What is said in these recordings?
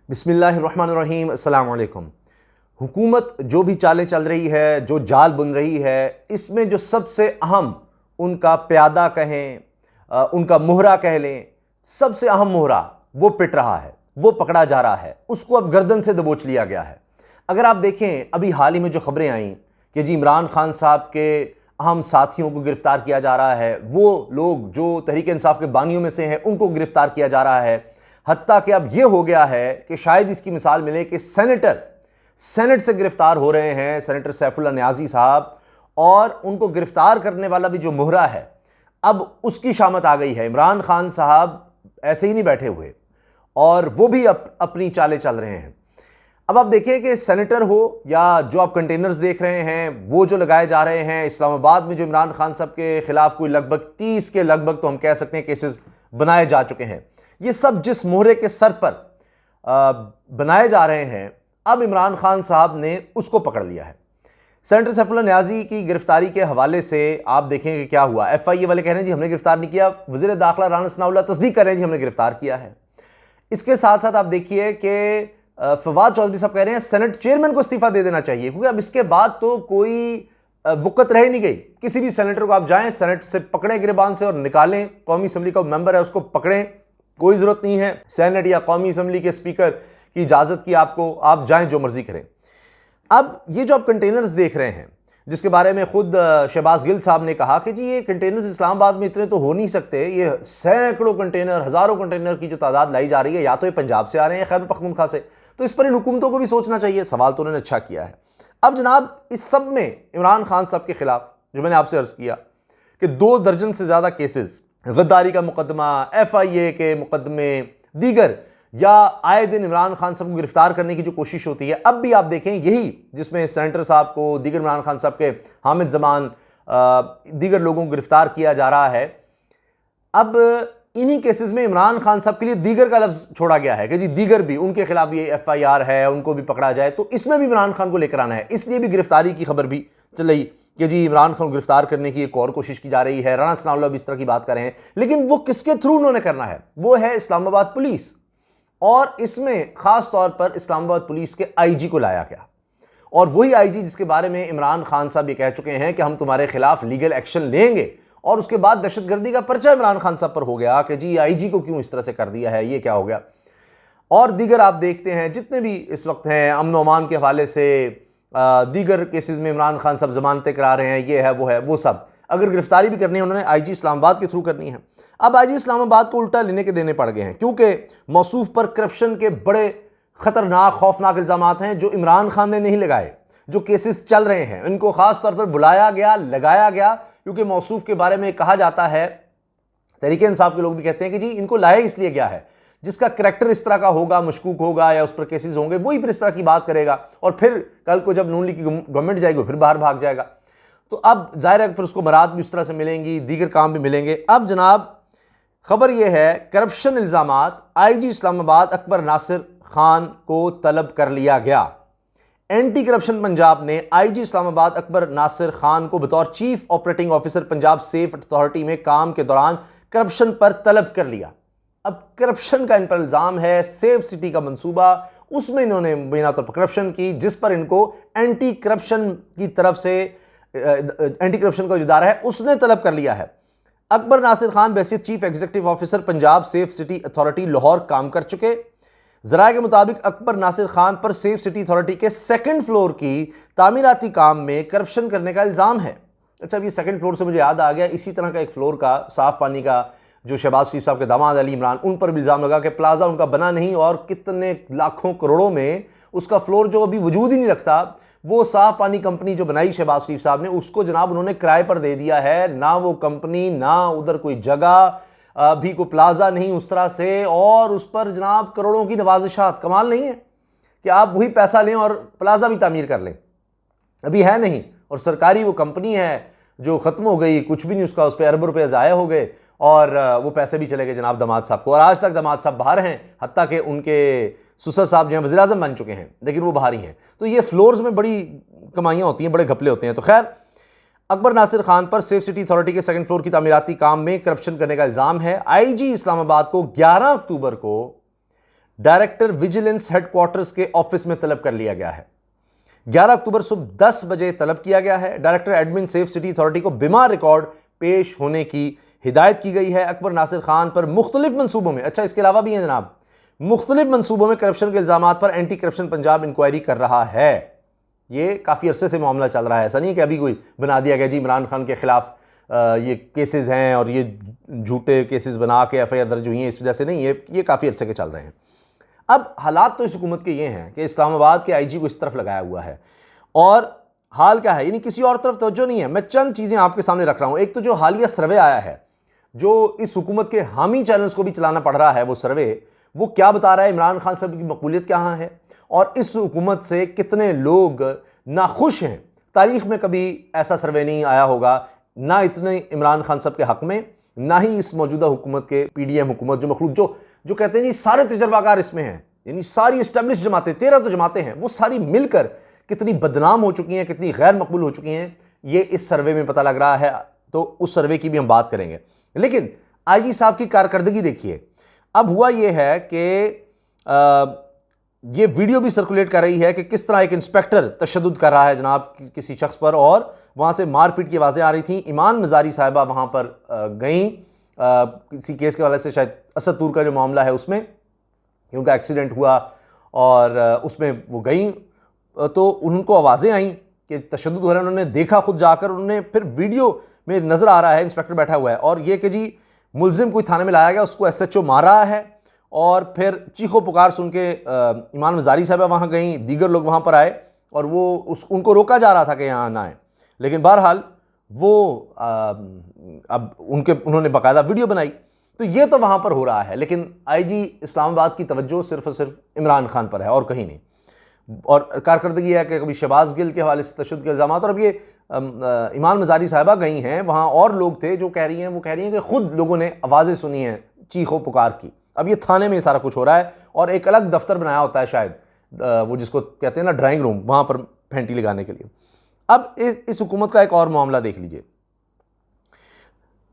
बिस्मिल्लाहिर्रहमानिर्रहीम, अस्सलाम वालेकुम। हुकूमत जो भी चालें चल रही है, जो जाल बुन रही है, इसमें जो सबसे अहम उनका प्यादा कहें, उनका मोहरा कह लें, सबसे अहम मोहरा वो पिट रहा है, वो पकड़ा जा रहा है, उसको अब गर्दन से दबोच लिया गया है। अगर आप देखें अभी हाल ही में जो खबरें आईं कि जी इमरान खान साहब के अहम साथियों को गिरफ्तार किया जा रहा है, वो लोग जो तहरीक इंसाफ के बानियों में से हैं उनको गिरफ्तार किया जा रहा है। हत्ता कि अब यह हो गया है कि शायद इसकी मिसाल मिले कि सेनेट से गिरफ्तार हो रहे हैं सेनेटर सैफुल्लाह न्याजी साहब, और उनको गिरफ्तार करने वाला भी जो मोहरा है अब उसकी शामत आ गई है। इमरान खान साहब ऐसे ही नहीं बैठे हुए और वो भी अपनी चालें चल रहे हैं। अब आप देखिए कि सेनेटर हो या जो आप कंटेनर्स देख रहे हैं वो जो लगाए जा रहे हैं इस्लामाबाद में, जो इमरान खान साहब के खिलाफ कोई लगभग 30 के लगभग तो हम कह सकते हैं केसेस बनाए जा चुके हैं, ये सब जिस मोहरे के सर पर बनाए जा रहे हैं, अब इमरान खान साहब ने उसको पकड़ लिया है। सेनेटर सैफुल्लाह न्याजी की गिरफ्तारी के हवाले से आप देखेंगे क्या हुआ। FIA वाले कह रहे हैं जी हमने गिरफ्तार नहीं किया, वज़ीर दाखिला राना सनाउल्लाह तस्दीक कर रहे हैं जी हमने गिरफ्तार किया है। इसके साथ साथ आप देखिए कि फवाद चौधरी साहब कह रहे हैं सेनेट चेयरमैन को इस्तीफा दे देना चाहिए, क्योंकि अब इसके बाद तो कोई वक़्त रह नहीं गई। किसी भी सेनेटर को आप जाएं सेनेट से पकड़ें गिरबान से और निकालें, कौमी असम्बली का मेंबर है उसको पकड़ें, कोई ज़रूरत नहीं है सेनेट या कौमी असम्बली के स्पीकर की इजाज़त की आपको, आप जाएं जो मर्जी करें। अब ये जो आप कंटेनर्स देख रहे हैं जिसके बारे में खुद शहबाज गिल साहब ने कहा कि जी ये कंटेनर्स इस्लामाबाद में इतने तो हो नहीं सकते, ये सैकड़ों कंटेनर, हज़ारों कंटेनर की जो तादाद लाई जा रही है, या तो ये पंजाब से आ रहे हैं खैबर पख्तूनख्वा से, तो इस पर इन हुकूमतों को भी सोचना चाहिए। सवाल तो उन्होंने अच्छा किया है। अब जनाब इस सब में इमरान खान साहब के खिलाफ जो मैंने आपसे अर्ज़ किया कि 2 दर्जन से ज़्यादा केसेस, गद्दारी का मुकदमा, FIA के मुकदमे, दीगर, या आए दिन इमरान खान साहब को गिरफ्तार करने की जो कोशिश होती है, अब भी आप देखें यही जिसमें सेनेटर साहब को, दीगर इमरान खान साहब के हामिद जमान, दीगर लोगों को गिरफ्तार किया जा रहा है। अब इन्हीं केसेस में इमरान खान साहब के लिए दीगर का लफ्ज़ छोड़ा गया है कि जी दीगर भी उनके खिलाफ ये FIR है, उनको भी पकड़ा जाए, तो इसमें भी इमरान खान को लेकर आना है। इसलिए भी गिरफ्तारी की खबर भी चल रही कि जी इमरान खान को गिरफ्तार करने की एक और कोशिश की जा रही है। राना सनाउल्लाह भी इस तरह की बात कर रहे हैं, लेकिन वो किसके थ्रू उन्होंने करना है, वो है इस्लामाबाद पुलिस। और इसमें खास तौर पर इस्लामाबाद पुलिस के IG को लाया गया, और वही IG जिसके बारे में इमरान खान साहब ये कह चुके हैं कि हम तुम्हारे खिलाफ लीगल एक्शन लेंगे, और उसके बाद दहशतगर्दी का पर्चा इमरान खान साहब पर हो गया कि जी IG को क्यों इस तरह से कर दिया है, ये क्या हो गया। और दीगर आप देखते हैं जितने भी इस वक्त हैं अमन अमान के हवाले से, दीगर केसेस में इमरान खान साहब जमानतें करा रहे हैं, ये है वो है, वो सब अगर गिरफ्तारी भी करनी है उन्होंने IG इस्लामाबाद के थ्रू करनी है। अब IG इस्लामाबाद को उल्टा लेने के देने पड़ गए हैं, क्योंकि मौसूफ पर करप्शन के बड़े खतरनाक खौफनाक इल्ज़ामात हैं जो इमरान खान ने नहीं लगाए। जो केसेस चल रहे हैं इनको खास तौर पर बुलाया गया, लगाया गया, क्योंकि मौसूफ के बारे में कहा जाता है, तहरीक इंसाफ के लोग भी कहते हैं कि जी इनको लाया इसलिए गया है जिसका करैक्टर इस तरह का होगा, मशकूक होगा या उस पर केसेस होंगे, वही फिर इस तरह की बात करेगा, और फिर कल को जब नून लीग की गवर्नमेंट जाएगी फिर बाहर भाग जाएगा। तो अब जाहिर है फिर उसको बरात भी उस तरह से मिलेंगी, दीगर काम भी मिलेंगे। अब जनाब खबर यह है करप्शन इल्ज़ामात, IG इस्लामाबाद अकबर नासिर खान को तलब कर लिया गया। एंटी करप्शन पंजाब ने IG इस्लामाबाद अकबर नासिर खान को बतौर chief operating officer Punjab safe authority में काम के दौरान करप्शन पर तलब कर लिया। अब करप्शन का इन पर इल्ज़ाम है, सेफ सिटी का मंसूबा, उसमें इन्होंने बिना तौर पर करप्शन की, जिस पर इनको एंटी करप्शन की तरफ से एंटी करप्शन का जो इदारा है उसने तलब कर लिया है। अकबर नासिर खान बैसियत chief executive officer Punjab safe city authority Lahore काम कर चुके। ज़राए के मुताबिक अकबर नासिर खान पर सेफ सिटी अथॉरिटी के 2nd फ्लोर की तामीराती काम में करप्शन करने का इल्ज़ाम है। अच्छा, अब ये 2nd फ्लोर से मुझे याद आ गया, इसी तरह का एक फ्लोर का साफ पानी का जो शहबाज शरीफ साहब के दामाद अली इमरान, उन पर भी इल्ज़ाम लगा कि प्लाजा उनका बना नहीं, और कितने लाखों करोड़ों में उसका फ्लोर जो अभी वजूद ही नहीं रखता, वो साफ पानी कंपनी जो बनाई शहबाज शरीफ साहब ने, उसको जनाब उन्होंने किराए पर दे दिया है। ना वो कंपनी, ना उधर कोई जगह, अभी कोई प्लाजा नहीं उस तरह से, और उस पर जनाब करोड़ों की नवाजिशात। कमाल नहीं है कि आप वही पैसा लें और प्लाजा भी तामीर कर लें, अभी है नहीं, और सरकारी वो कंपनी है जो ख़त्म हो गई, कुछ भी नहीं उसका, उस पर अरब रुपये ज़ाया हो गए, और वो पैसे भी चले गए जनाब दामाद साहब को, और आज तक दामाद साहब बाहर हैं, हत्ता कि उनके सुसर साहब जो हैं वज़ीर आज़म बन चुके हैं, लेकिन वो बाहर ही हैं। तो ये फ्लोर्स में बड़ी कमाइयाँ होती हैं, बड़े घपले होते हैं। तो खैर, अकबर नासिर खान पर सेफ सिटी अथॉरिटी के 2nd फ्लोर की तामीराती काम में करप्शन करने का इल्ज़ाम है। IG इस्लामाबाद को 11 अक्टूबर को डायरेक्टर विजिलेंस हेडक्वार्टर्स के ऑफिस में तलब कर लिया गया है। 11 अक्टूबर सुबह 10 बजे तलब किया गया है। Director admin safe city authority को बिमा रिकॉर्ड पेश होने की हिदायत की गई है। अकबर नासिर खान पर मुख्तलिफ मंसूबों में, अच्छा इसके अलावा भी हैं जनाब, मुख्तलिफ मंसूबों में करप्शन के इल्जामात पर एंटी करप्शन पंजाब इंक्वायरी कर रहा है। ये काफ़ी अरसे से मामला चल रहा है, ऐसा नहीं है कि अभी कोई बना दिया गया जी इमरान खान के खिलाफ ये केसेस हैं और ये झूठे केसेस बना के एफआईआर दर्ज हुई हैं इस वजह से नहीं, ये काफ़ी अरसे के चल रहे हैं। अब हालात तो इस हुकूमत के ये हैं कि इस्लामाबाद के आईजी को इस तरफ लगाया हुआ है और हाल क्या है, यानी किसी और तरफ तवज्जो नहीं है। मैं चंद चीज़ें आपके सामने रख रहा हूँ। एक तो जो हालिया सर्वे आया है, जो इस हुकूमत के हामी चैनल्स को भी चलाना पड़ रहा है, वो सर्वे वो क्या बता रहा है, इमरान खान साहब की मकबूलियत कहाँ है और इस हुकूमत से कितने लोग नाखुश हैं। तारीख में कभी ऐसा सर्वे नहीं आया होगा, ना इतने इमरान खान साहब के हक में, ना ही इस मौजूदा हुकूमत के पीडीएम हुकूमत जो मखलूक जो कहते हैं जी सारे तजर्बाकार इसमें हैं, यानी सारी इस्टेब्लिश जमातें, 13 तो जमातें हैं, वो सारी मिलकर कितनी बदनाम हो चुकी हैं, कितनी गैर मकबूल हो चुकी हैं, ये इस सर्वे में पता लग रहा है। तो उस सर्वे की भी हम बात करेंगे। लेकिन आईजी साहब की कारकर्दगी देखिए। अब हुआ ये है कि ये वीडियो भी सर्कुलेट कर रही है कि किस तरह एक इंस्पेक्टर तशद्दुद कर रहा है जनाब किसी शख्स पर, और वहाँ से मारपीट की आवाज़ें आ रही थी। ईमान मज़ारी साहिबा वहाँ पर गई किसी केस के वाले से, शायद असद तूर का जो मामला है उसमें उनका एक्सीडेंट हुआ और उसमें वो गई तो उनको आवाज़ें आई कि तशद्दुद हो रहा है। उन्होंने देखा खुद जाकर, उन्होंने फिर वीडियो में नज़र आ रहा है इंस्पेक्टर बैठा हुआ है और ये कि जी मुलजिम कोई थाने में लाया गया, उसको एसएचओ मार रहा है और फिर चीखो पुकार सुन के ईमान मज़ारी साहब वहाँ गई, दीगर लोग वहाँ पर आए और वो उनको रोका जा रहा था कि यहाँ ना आए, लेकिन बहरहाल वो अब उन्होंने बाकायदा वीडियो बनाई। तो ये तो वहाँ पर हो रहा है, लेकिन आईजी इस्लामाबाद की तवज्जो सिर्फ और सिर्फ इमरान खान पर है और कहीं नहीं। और कारकर्दगी है कि कभी शहबाज गिल के हवाले से तशद्दुद के इल्ज़ाम, और अब ये ईमान मज़ारी साहिबा गई हैं वहाँ, और लोग थे जो कह रही हैं, वो कह रही हैं कि खुद लोगों ने आवाज़ें सुनी हैं चीखो पुकार की। अब ये थाने में सारा कुछ हो रहा है और एक अलग दफ्तर बनाया होता है शायद, वो जिसको कहते हैं ना ड्राइंग रूम, वहाँ पर फेंटी लगाने के लिए। अब इस हुकूमत का एक और मामला देख लीजिए।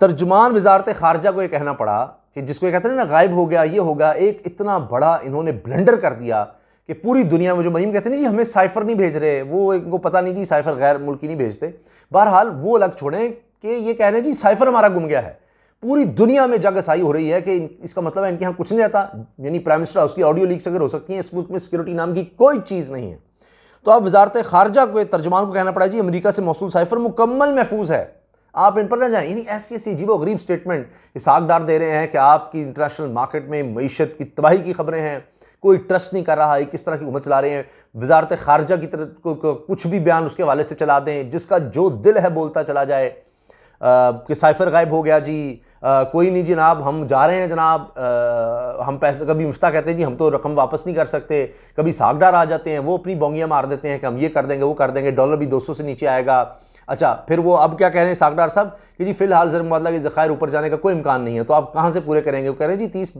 तर्जुमान वजारत खारजा को ये कहना पड़ा कि जिसको ये कहते हैं ना गायब हो गया, ये होगा, एक इतना बड़ा इन्होंने ब्लंडर कर दिया कि पूरी दुनिया में जो मरीम कहते हैं ना जी हमें साइफर नहीं भेज रहे, वो इनको पता नहीं जी साइफर गैर मुल्की नहीं भेजते। बहरहाल वो अलग छोड़ें कि ये कह रहे हैं जी साइफर हमारा गुम गया है। पूरी दुनिया में जगसाई हो रही है कि इसका मतलब है इनके यहाँ कुछ नहीं रहता, यानी प्राइम मिनिस्टर हाउस की ऑडियो लीक्स अगर हो सकती हैं, इस मुल्क में सिक्योरिटी नाम की कोई चीज़ नहीं है। तो अब वजारत खारजा को तर्जुमान को कहना पड़ा जी अमेरिका से मौसूल साइफर मुकम्मल महफूज है, आप इन पर ना जाएं। यानी ऐसी ऐसी अजीबो गरीब स्टेटमेंट इसाक डार दे रहे हैं कि आपकी इंटरनेशनल मार्केट में मईशत की तबाही की खबरें हैं, कोई ट्रस्ट नहीं कर रहा है, किस तरह की हुकूमत चला रहे हैं। वजारत खारजा की तरफ कुछ भी बयान उसके हवाले से चला दें, जिसका जो दिल है बोलता चला जाए कि साइफर गायब हो गया जी, कोई नहीं जनाब हम जा रहे हैं जनाब, हम पैसे, कभी मुफ्ता कहते हैं जी हम तो रकम वापस नहीं कर सकते, कभी सागडार आ जाते हैं वो अपनी बोंगियाँ मार देते हैं कि हम ये कर देंगे वो कर देंगे, डॉलर भी 200 से नीचे आएगा। अच्छा फिर वो अब क्या कह रहे हैं सागडार साहब कि जी फिलहाल ज़र मुबादला के ज़खायर ऊपर जाने का कोई इम्कान नहीं है, तो आप कहाँ से पूरे करेंगे? वो कह रहे हैं जी 30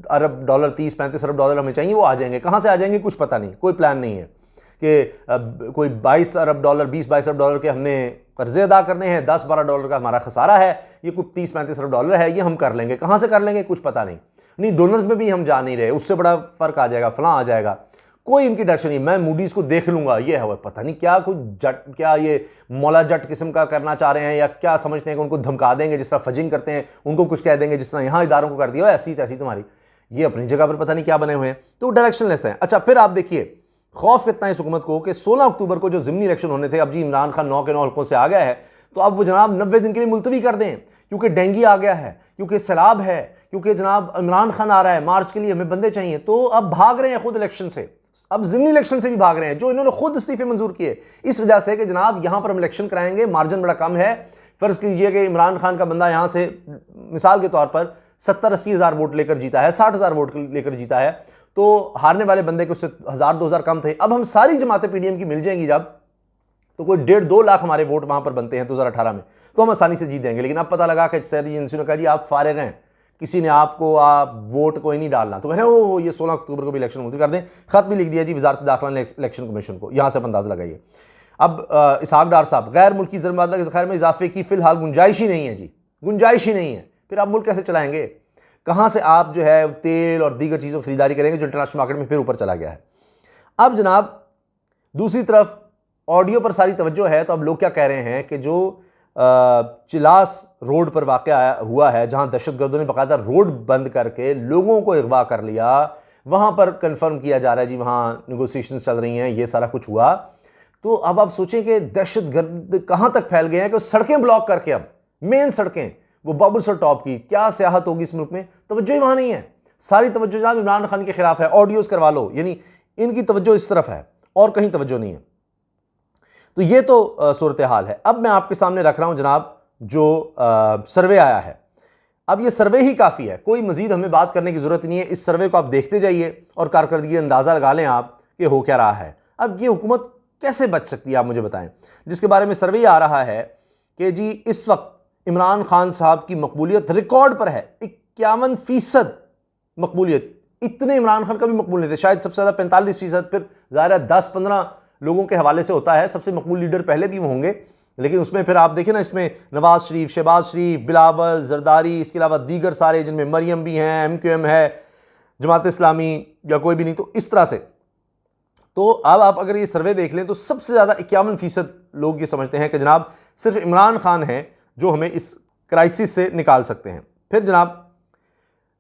अरब डॉलर 30-35 अरब डॉलर हमें चाहिए, वो आ जाएंगे, कहाँ से आ जाएंगे कुछ पता नहीं, कोई प्लान नहीं है कि कोई 22 अरब डॉलर 20-22 अरब डॉलर के हमने कर्जे अदा करने हैं, 10-12 डॉलर का हमारा खसारा है, ये कुछ 30-35 अरब डॉलर है, ये हम कर लेंगे, कहाँ से कर लेंगे कुछ पता नहीं डोनर्स में भी हम जा नहीं रहे, उससे बड़ा फ़र्क आ जाएगा, फलां आ जाएगा, कोई इनकी डायरेक्शन नहीं। मैं मूडीज़ को देख लूँगा, ये है पता नहीं क्या कुछ जट, क्या ये मौला जट किस्म का करना चाह रहे हैं या क्या समझते हैं कि उनको धमका देंगे, जिस तरह फजिंग करते हैं उनको कुछ कह देंगे, जिस तरह यहाँ इदारों को कर दिया ऐसी तैसी तुम्हारी, ये अपनी जगह पर पता नहीं क्या बने हुए हैं, तो डायरेक्शन लेस हैं। अच्छा फिर आप देखिए खौफ कितना है इस हुकूमत को कि 16 अक्टूबर को जो ज़िमनी इलेक्शन होने थे, अब जी इमरान खान 9 के 9 हल्कों से आ गया है, तो अब वो जनाब 90 दिन के लिए मुलतवी कर दें, क्योंकि डेंगू आ गया है, क्योंकि सैलाब है, क्योंकि जनाब इमरान खान आ रहा है, मार्च के लिए हमें बंदे चाहिए, तो अब भाग रहे हैं खुद इलेक्शन से, अब ज़िमनी इलेक्शन से भी भाग रहे हैं जो इन्होंने खुद इस्तीफे मंजूर किए, इस वजह से कि जनाब यहाँ पर हम इलेक्शन कराएंगे, मार्जिन बड़ा कम है। फ़र्ज़ कीजिए कि इमरान खान का बंदा यहाँ से मिसाल के तौर पर 70-80 हज़ार वोट लेकर जीता है, 60 हज़ार वोट लेकर जीता है, तो हारने वाले बंदे के उससे 1000-2000 कम थे। अब हम सारी जमातें पीडीएम की मिल जाएंगी जब, तो कोई 1.5-2 लाख हमारे वोट वहाँ पर बनते हैं 2018 में, तो हम आसानी से जीत देंगे। लेकिन अब पता लगा कि शहरी एजेंसी ने कहा जी आप फारिग हैं, किसी ने आपको आप वोट कोई नहीं डालना, तो कह रहे हो ये 16 अक्टूबर को भी इलेक्शन मुलतवी कर दें। ख़त भी लिख दिया जी वजारत दाखिला ने इलेक्शन कमीशन को, यहाँ से आप अंदाज़ा लगाइए। अब इसहाक डार साहब, गैर मुल्की ज़र-ए-मुबादला के ज़खायर में इजाफे की फ़िलहाल गुंजाइश ही नहीं है जी, गुंजाइश ही नहीं है, फिर आप मुल्क कैसे चलाएंगे? कहाँ से आप जो है तेल और दीगर चीज़ों की खरीदारी करेंगे जो इंटरनेशनल मार्केट में फिर ऊपर चला गया है। अब जनाब दूसरी तरफ ऑडियो पर सारी तवज्जो है, तो अब लोग क्या कह रहे हैं कि जो चिलास रोड पर वाक़या हुआ है, जहां दहशतगर्दों ने बाकायदा रोड बंद करके लोगों को अगवा कर लिया, वहां पर कंफर्म किया जा रहा है जी वहां नेगोशिएशंस चल रही हैं, ये सारा कुछ हुआ। तो अब आप सोचें कि दहशतगर्द कहां तक फैल गए हैं कि सड़कें ब्लॉक करके, अब मेन सड़कें वो बाबुलसर टॉप की, क्या सियाहत होगी इस मुल्क में, तवज्जो ही वहां नहीं है। सारी तवज्जो जनाब इमरान खान के खिलाफ है, ऑडियोज करवा लो, यानी इनकी तवज्जो इस तरफ है और कहीं तवज्जो नहीं है। तो ये तो सूरत हाल है। अब मैं आपके सामने रख रहा हूं जनाब जो सर्वे आया है। अब ये सर्वे ही काफ़ी है, कोई मजीद हमें बात करने की ज़रूरत नहीं है। इस सर्वे को आप देखते जाइए और कारकर्दगी अंदाज़ा लगा लें आप कि हो क्या रहा है। अब ये हुकूमत कैसे बच सकती है, आप मुझे बताएं, जिसके बारे में सर्वे आ रहा है कि जी इस वक्त इमरान खान साहब की मकबूलियत रिकॉर्ड पर है, 51% मकबूलियत। इतने इमरान खान का भी मकबूल नहीं थे, शायद सबसे ज़्यादा 45%, फिर ज़ाहिर है 10-15 लोगों के हवाले से होता है, सबसे मकबूल लीडर पहले भी वो होंगे, लेकिन उसमें फिर आप देखें ना, इसमें नवाज शरीफ, शहबाज शरीफ, बिलावल, जरदारी, इसके अलावा दीगर सारे, जिनमें मरियम भी हैं, MQM है, जमात इस्लामी या कोई भी नहीं, तो इस तरह से। तो अब आप अगर ये सर्वे देख लें तो सबसे ज़्यादा 51% लोग ये समझते हैं कि जनाब सिर्फ इमरान खान है जो हमें इस क्राइसिस से निकाल सकते हैं। फिर जनाब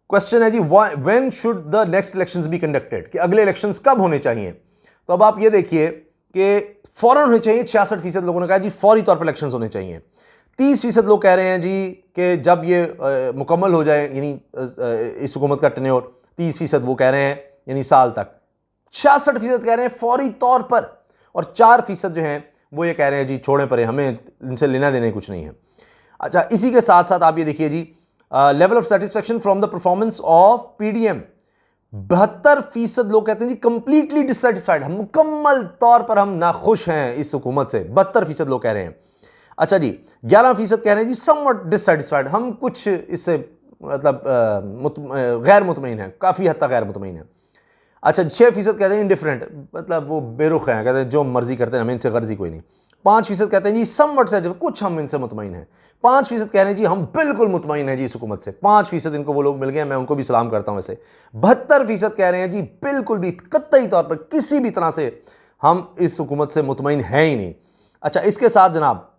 क्वेश्चन है जी, when should the next elections be conducted, कि अगले इलेक्शंस कब होने चाहिए। तो अब आप ये देखिए कि फौरन होने चाहिए, 66% लोगों ने कहा जी फौरी तौर पर इलेक्शंस होने चाहिए। 30% लोग कह रहे हैं जी कि जब ये मुकम्मल हो जाए, यानी इस हुकूमत का टेन्योर, 30% वो कह रहे हैं यानी साल तक। 66% कह रहे हैं फौरी तौर पर, और 4% जो हैं वो ये कह रहे हैं जी छोड़ें परे, हमें इनसे लेना देना कुछ नहीं है। अच्छा, इसी के साथ साथ आप ये देखिए जी, level of satisfaction from the performance of PDM, 72% लोग कहते हैं जी कंप्लीटली डिससेटिस्फाइड, हम मुकम्मल तौर पर हम नाखुश हैं इस हुकूमत से, 72% लोग कह रहे हैं। अच्छा जी, 11% कह रहे हैं जी समवट डिससेटिस्फाइड, हम कुछ इससे मतलब गैर मुतमईन है, काफ़ी हद तक गैर मुतमईन है। अच्छा, 6% कहते हैं इंडिफरेंट, मतलब वो बेरुख हैं, कहते हैं जो मर्जी करते हैं, हमें इनसे गर्जी कोई नहीं। 5% कहते हैं जी समवट से, कुछ हम इनसे मुतमईन हैं। 5% कह रहे हैं जी हम बिल्कुल मुतमईन हैं जी इस हुकूमत से। 5% इनको वो लोग मिल गए, मैं उनको भी सलाम करता हूं वैसे। 72% कह रहे हैं जी बिल्कुल भी कतई तौर पर किसी भी तरह से हम इस हुकूमत से मुतमईन हैं ही नहीं। अच्छा, इसके साथ जनाब,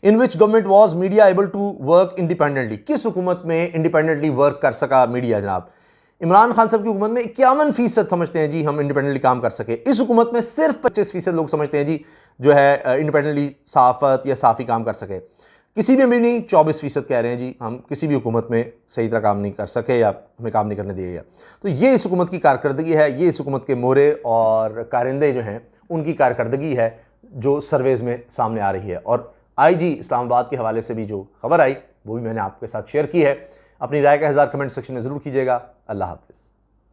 in which government was media able to work independently, किस हुकूमत में इंडिपेंडेंटली वर्क कर सका मीडिया जनाब। इमरान खान साहब की हुकूमत में 51% समझते हैं जी हम इंडिपेंडेंटली काम कर सके। इस हुकूमत में सिर्फ 25% लोग समझते हैं जी जो है इंडिपेंडेंटली साफत या साफ़ी काम कर सके। किसी में भी नहीं, 24% कह रहे हैं जी हम किसी भी हुकूमत में सही तरह काम नहीं कर सके या हमें काम नहीं करने दिया गया। तो ये इस हुकूमत की कारकर्दगी है, ये इस हुकूमत के मोहरे और कारिंदे जो हैं उनकी कारकर्दगी है जो सर्वेज़ में सामने आ रही है। और IG इस्लामाबाद के हवाले से भी जो खबर आई वो भी मैंने आपके साथ शेयर की है। अपनी राय का इज़हार कमेंट सेक्शन में ज़रूर कीजिएगा। अल्लाह हाफ़िज़।